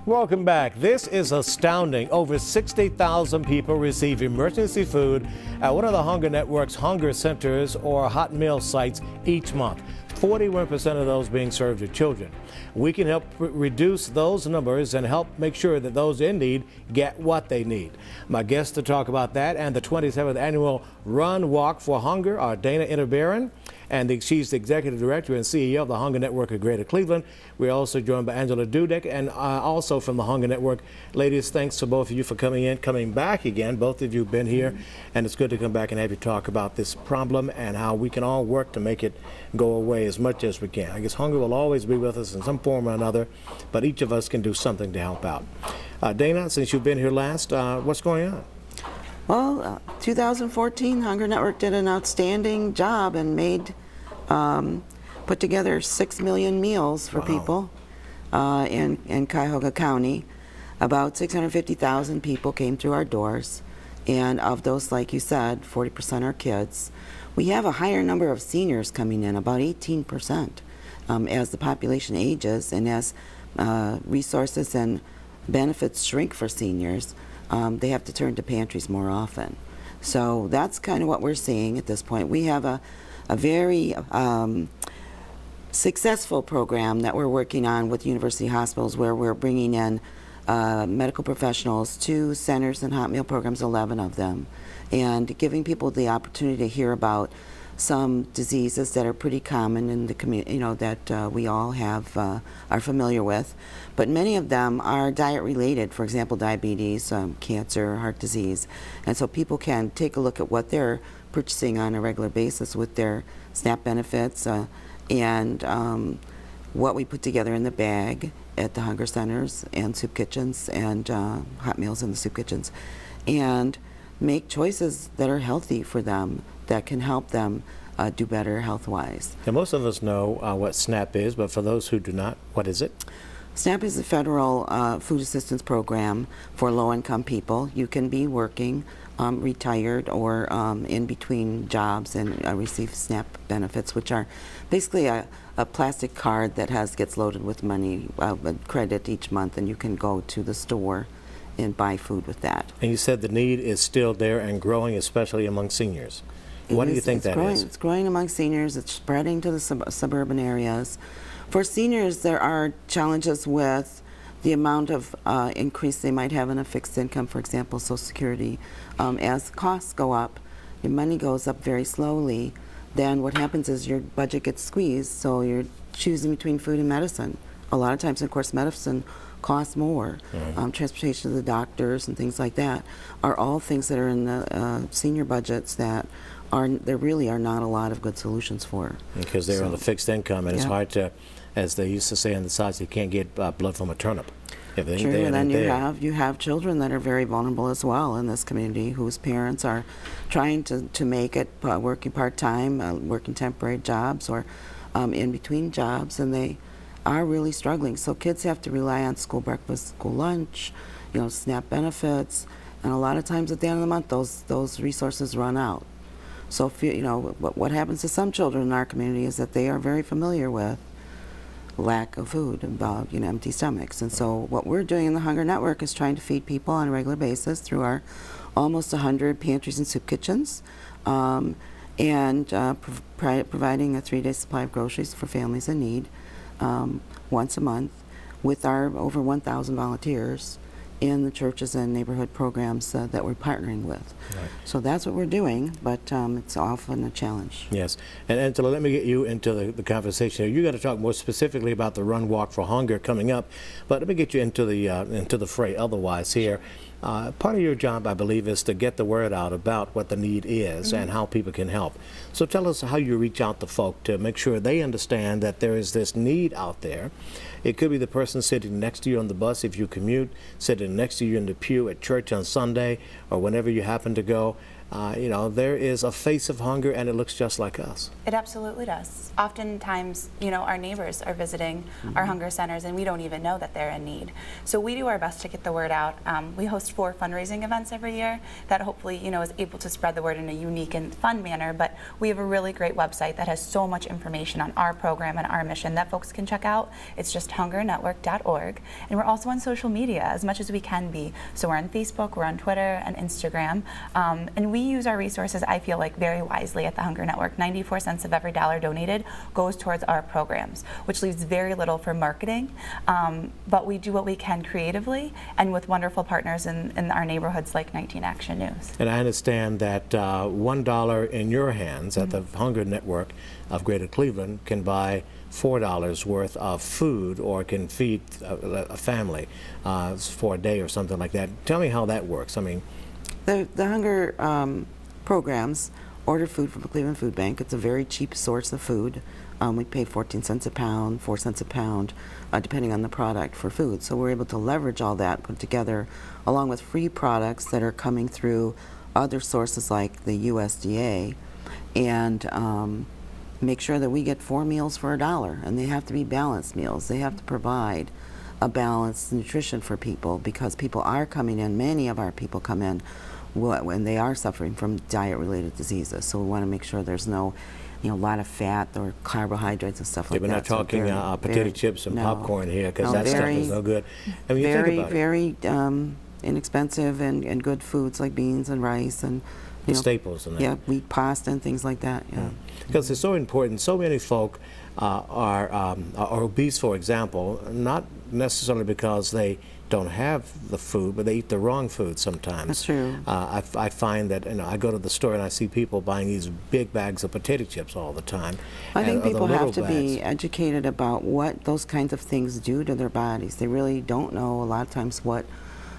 Welcome back. This is astounding. Over 60,000 people receive emergency food at one of the Hunger Network's hunger centers or hot meal sites each month. 41% of those being served to children. We can help reduce those numbers and help make sure that those in need get what they need. My guests to talk about that and the 27th annual Run Walk for Hunger are Dana Interbaron, and she's the executive director and CEO of the Hunger Network of Greater Cleveland. We're also joined by Angela Dudek, and also from the Hunger Network. Ladies, thanks to both of you for coming back again. Both of you have been here, and it's good to come back and have you talk about this problem and how we can all work to make it go away as much as we can. I guess hunger will always be with us in some form or another, but each of us can do something to help out. Dana, since you've been here last, what's going on? Well, 2014, Hunger Network did an outstanding job and put together 6 million meals for people in Cuyahoga County. About 650,000 people came through our doors, and of those, like you said, 40% are kids. We have a higher number of seniors coming in, about 18%, as the population ages and as resources and benefits shrink for seniors. They have to turn to pantries more often. So that's kind of what we're seeing at this point. We have a very successful program that we're working on with university hospitals, where we're bringing in medical professionals to centers and hot meal programs, 11 of them, and giving people the opportunity to hear about some diseases that are pretty common in the community, that we all are familiar with, but many of them are diet related. For example, diabetes, cancer, heart disease, and so people can take a look at what they're purchasing on a regular basis with their SNAP benefits and what we put together in the bag at the hunger centers and soup kitchens and hot meals in the soup kitchens, and make choices that are healthy for them, that can help them do better health-wise. And most of us know what SNAP is, but for those who do not, what is it? SNAP is a federal food assistance program for low-income people. You can be working, retired, or in between jobs and receive SNAP benefits, which are basically a plastic card that gets loaded with money, credit each month, and you can go to the store and buy food with that. And you said the need is still there and growing, especially among seniors. What do you think that is? It's growing among seniors. It's spreading to the suburban areas. For seniors, there are challenges with the amount of increase they might have in a fixed income, for example, Social Security. As costs go up, your money goes up very slowly. Then what happens is your budget gets squeezed, so you're choosing between food and medicine. A lot of times, of course, medicine costs more. Transportation to the doctors and things like that are all things that are in the senior budgets that there really are not a lot of good solutions for. Because they're on a fixed income, and it's hard to, as they used to say on the sides, you can't get blood from a turnip. True, and then you have children that are very vulnerable as well in this community, whose parents are trying to make it, working part-time, working temporary jobs, or in between jobs, and they are really struggling. So kids have to rely on school breakfast, school lunch, SNAP benefits, and a lot of times at the end of the month, those resources run out. So what happens to some children in our community is that they are very familiar with lack of food, about empty stomachs. And so what we're doing in the Hunger Network is trying to feed people on a regular basis through our almost 100 pantries and soup kitchens, and providing a 3-day supply of groceries for families in need once a month, with our over 1,000 volunteers in the churches and neighborhood programs that we're partnering with. Right. So that's what we're doing, but it's often a challenge. Yes, and Angela, let me get you into the conversation here. You got to talk more specifically about the Run Walk for Hunger coming up, but let me get you into the fray otherwise here. Part of your job, I believe, is to get the word out about what the need is and how people can help. So tell us how you reach out to folk to make sure they understand that there is this need out there. It could be the person sitting next to you on the bus if you commute, sitting next to you in the pew at church on Sunday, or whenever you happen to go. you know, there is a face of hunger and it looks just like us. It absolutely does. Oftentimes, you know, our neighbors are visiting our hunger centers and we don't even know that they're in need. So we do our best to get the word out. We host 4 fundraising events every year that hopefully, you know, is able to spread the word in a unique and fun manner. But we have a really great website that has so much information on our program and our mission that folks can check out. It's just HungerNetwork.org. And we're also on social media as much as we can be. So we're on Facebook, we're on Twitter and Instagram. And we use our resources, I feel like, very wisely at the Hunger Network. 94 cents of every dollar donated goes towards our programs, which leaves very little for marketing. But we do what we can creatively and with wonderful partners in our neighborhoods like 19 Action News. And I understand that $1 in your hands at the Hunger Network of Greater Cleveland can buy $4 worth of food or can feed a family for a day or something like that. Tell me how that works. I mean, the hunger programs order food from the Cleveland Food Bank. It's a very cheap source of food. We pay 14 cents a pound, 4 cents a pound, depending on the product for food. So we're able to leverage all that, put together, along with free products that are coming through other sources like the USDA, and make sure that we get 4 meals for $1. And they have to be balanced meals. They have to provide a balanced nutrition for people, because people are coming in, many of our people come in when they are suffering from diet-related diseases. So we want to make sure there's no, you know, a lot of fat or carbohydrates and stuff like that. we're not talking potato chips and popcorn here, because that stuff is no good. I mean, you think about very inexpensive and good foods like beans and rice and the staples and that. Yeah, wheat pasta and things like that. Yeah. Because it's so important. So many folk are obese, for example, not necessarily because they don't have the food, but they eat the wrong food sometimes. That's true. I find that, you know, I go to the store and I see people buying these big bags of potato chips all the time. I think people have to be educated about what those kinds of things do to their bodies. They really don't know a lot of times what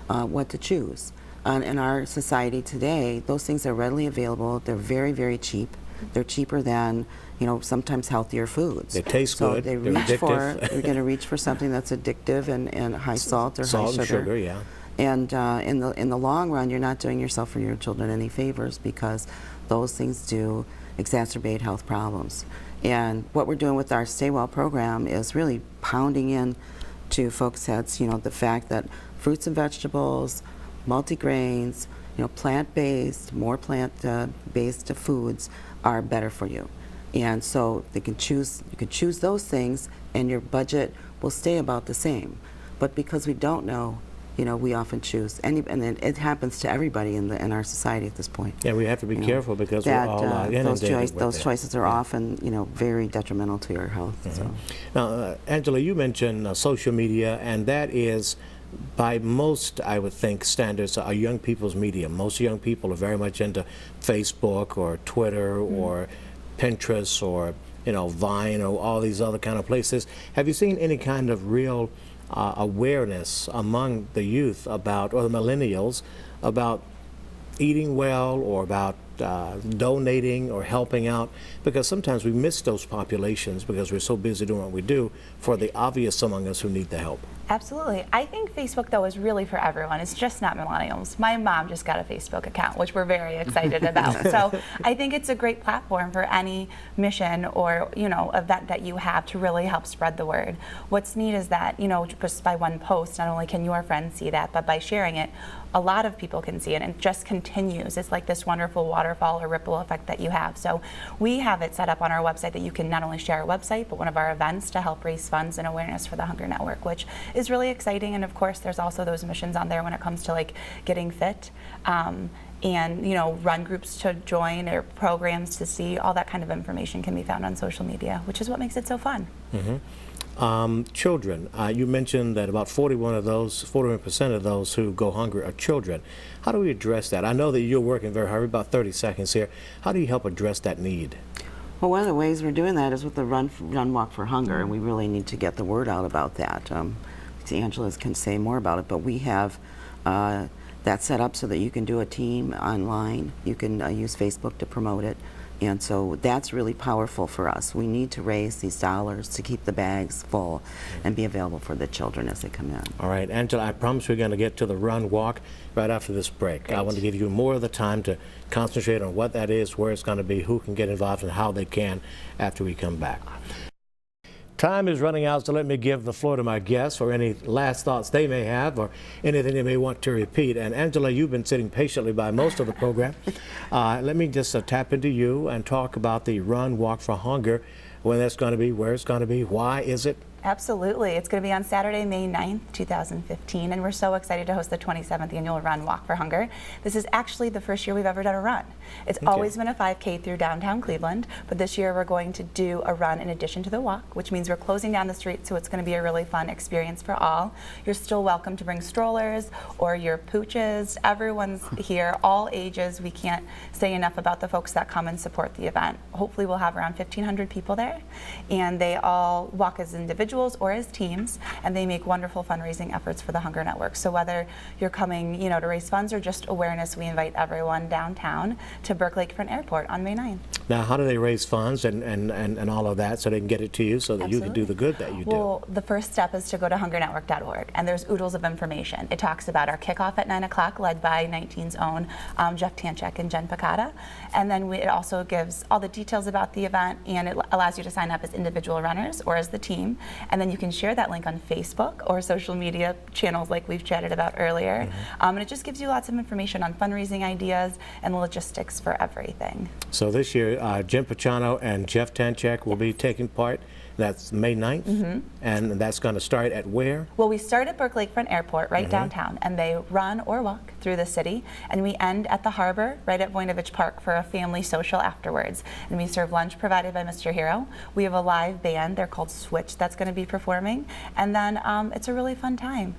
to choose. In our society today, those things are readily available. They're very, very cheap. They're cheaper than, you know, sometimes healthier foods. They taste so good. They They're reach for. addictive. You're going to reach for something that's addictive and high salt or Salt high sugar. and sugar, yeah. And in the long run, you're not doing yourself or your children any favors, because those things do exacerbate health problems. And what we're doing with our Stay Well program is really pounding in to folks' heads, you know, the fact that fruits and vegetables, multigrains, you know, plant-based, more plant-based foods are better for you. And so you can choose those things and your budget will stay about the same. But because we don't know, you know, we often choose, and it happens to everybody in our society at this point. Yeah, we have to be careful because that, we're all inundated those choices are often, you know, very detrimental to your health. So. Now, Angela, you mentioned social media, and that is, by most, I would think, standards, are young people's medium. Most young people are very much into Facebook or Twitter or Pinterest or, you know, Vine or all these other kind of places. Have you seen any kind of real awareness among the youth about, or the millennials, about eating well or about donating or helping out? Because sometimes we miss those populations because we're so busy doing what we do for the obvious among us who need the help. Absolutely. I think Facebook, though, is really for everyone. It's just not millennials. My mom just got a Facebook account, which we're very excited about. So I think it's a great platform for any mission or, you know, event that you have to really help spread the word. What's neat is that, you know, just by one post, not only can your friends see that, but by sharing it, a lot of people can see it, and it just continues. It's like this wonderful waterfall or ripple effect that you have. So we have it set up on our website that you can not only share our website, but one of our events to help raise funds and awareness for the Hunger Network, which is really exciting. And of course, there's also those missions on there when it comes to like getting fit, and, you know, run groups to join or programs to see. All that kind of information can be found on social media, which is what makes it so fun. Children, you mentioned that about 41% of those who go hungry are children. How do we address that? I know that you're working very hard, about 30 seconds here. How do you help address that need? Well, one of the ways we're doing that is with the Run Walk for Hunger, and we really need to get the word out about that. Angela can say more about it, but we have that set up so that you can do a team online. You can use Facebook to promote it. And so that's really powerful for us. We need to raise these dollars to keep the bags full and be available for the children as they come in. All right, Angela, I promise we're going to get to the run walk right after this break. Great. I want to give you more of the time to concentrate on what that is, where it's going to be, who can get involved, and how they can after we come back. Time is running out, so let me give the floor to my guests for any last thoughts they may have or anything they may want to repeat. And Angela, you've been sitting patiently by most of the program. Let me just tap into you and talk about the Run Walk for Hunger, when that's going to be, where it's going to be, why is it? Absolutely. It's going to be on Saturday, May 9th, 2015, and we're so excited to host the 27th annual Run Walk for Hunger. This is actually the first year we've ever done a run. It's always been a 5K through downtown Cleveland, but this year we're going to do a run in addition to the walk, which means we're closing down the street, so it's going to be a really fun experience for all. You're still welcome to bring strollers or your pooches. Everyone's here, all ages. We can't say enough about the folks that come and support the event. Hopefully we'll have around 1,500 people there, and they all walk as individuals or as teams, and they make wonderful fundraising efforts for the Hunger Network. So whether you're coming, to raise funds or just awareness, we invite everyone downtown to Berkeley Lakefront Airport on May 9th. Now, how do they raise funds and all of that so they can get it to you so that you can do the good that you do? Well, the first step is to go to HungerNetwork.org, and there's oodles of information. It talks about our kickoff at 9 o'clock, led by 19's own Jeff Tanchek and Jen Picata, and then it also gives all the details about the event, and it allows you to sign up as individual runners or as the team, and then you can share that link on Facebook or social media channels like we've chatted about earlier. And it just gives you lots of information on fundraising ideas and logistics for everything. So this year, Jim Picciano and Jeff Tanchek will be taking part. That's May 9th, and that's going to start at where? Well, we start at Berkeley Lakefront Airport, right downtown, and they run or walk through the city, and we end at the harbor, right at Voinovich Park, for a family social afterwards. And we serve lunch provided by Mr. Hero. We have a live band, they're called Switch, that's going to be performing, and then it's a really fun time.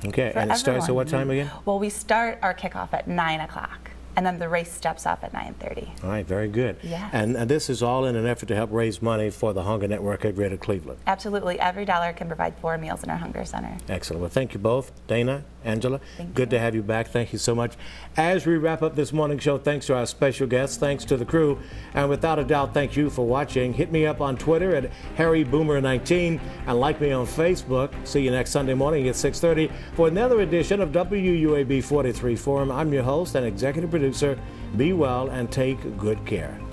Okay, and it starts at what time again? Well, we start our kickoff at 9 o'clock. And then the race steps up at 9:30. All right, very good. Yes. And this is all in an effort to help raise money for the Hunger Network at Greater Cleveland. Absolutely. Every dollar can provide 4 meals in our Hunger Center. Excellent. Well, thank you both, Dana, Angela. Thank Good you. to have you back. Thank you so much. As we wrap up this morning show, thanks to our special guests, thanks to the crew, and without a doubt, thank you for watching. Hit me up on Twitter at HarryBoomer19 and like me on Facebook. See you next Sunday morning at 6:30 for another edition of WUAB 43 Forum. I'm your host and executive producer. Be well and take good care.